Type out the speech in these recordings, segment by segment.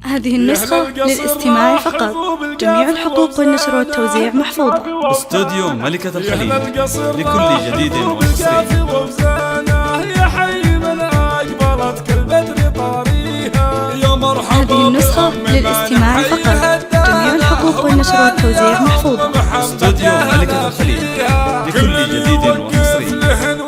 هذه النسخة للاستماع فقط. جميع الحقوق والنشر والتوزيع محفوظة. استوديو ملكة الخليج لكل جديد وحصري. هذه النسخة للاستماع فقط. جميع الحقوق والنشر والتوزيع محفوظة. استوديو ملكة الخليج لكل جديد وحصري.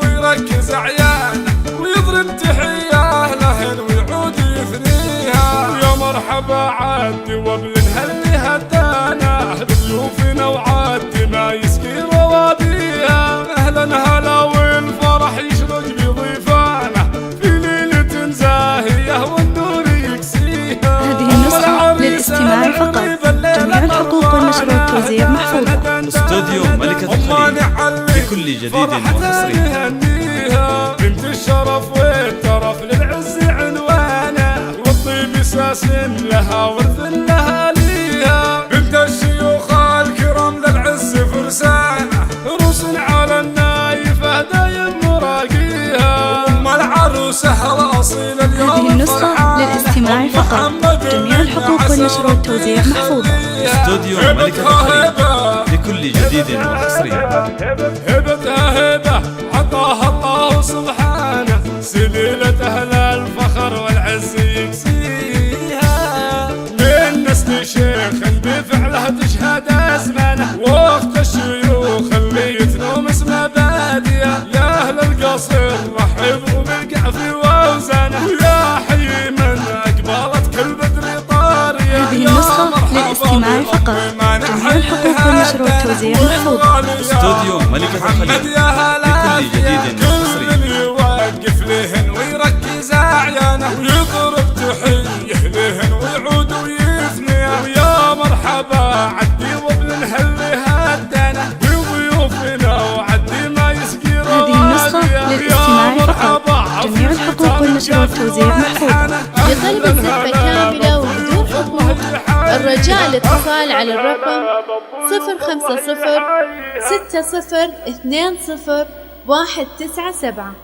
ويركز عيانه ويضرب تحياه لهن ويعود يثنيها. يا مرحبا عدي وبلنها اللي هدانا بضيوفنا وعدي ما يسكي روابيها. اهلا هلا والفرح يشرق بضيفانا في ليلة زاهية والنور يكسيها. هذه النسخة للاستماع فقط. جميع الحقوق والنشر والتوزيع محفوظة. استوديو ملكة الخليج لكل جديد وحصري. بنت الشرف والترف للعز عنوانه والطيب ساس لها ورث لها ليها. بنت الشيوخ الكرام للعز فرسانه روس على النايفه دايم مراقيها. ام العروسه الاصيل اليوم. هذه النسخة للاستماع فقط. جميع الحقوق والنشر والتوزيع محفوظة. استوديو ملكة الخليج لكل جديد وحصري. هبتها هبه عطاها الله سبحانه سليلة أهل الفخر والعز يكسيها. من نسل شيخ بفعله تشهد أزمانه وقت الشيوخ اللي يتنوم اسمه بادية. يا أهل القصر رحبوا بالقعف ووزانه ويا حي من أقبلت كل بدر طارية. هذه النسخة للاستماع فقط. جميع الحقوق والنشر والتوزيع محفوظة. استوديو ملكة الخليج لكل جديد وحصري. يوقف لهن ويركز أعيانه ويضرب تحية لهن ويعود ويثنيه. ويا مرحبا عدي وبلنها اللي هدانا بضيوفنا وعدي ما يسقي رواديها. هذه النسخة للاستماع فقط. جميع الحقوق والنشر والتوزيع محفوظة. لطلب الزفة كاملة وبدون حقوق الرجاء الاتصال على الرقم 050 60 20 197.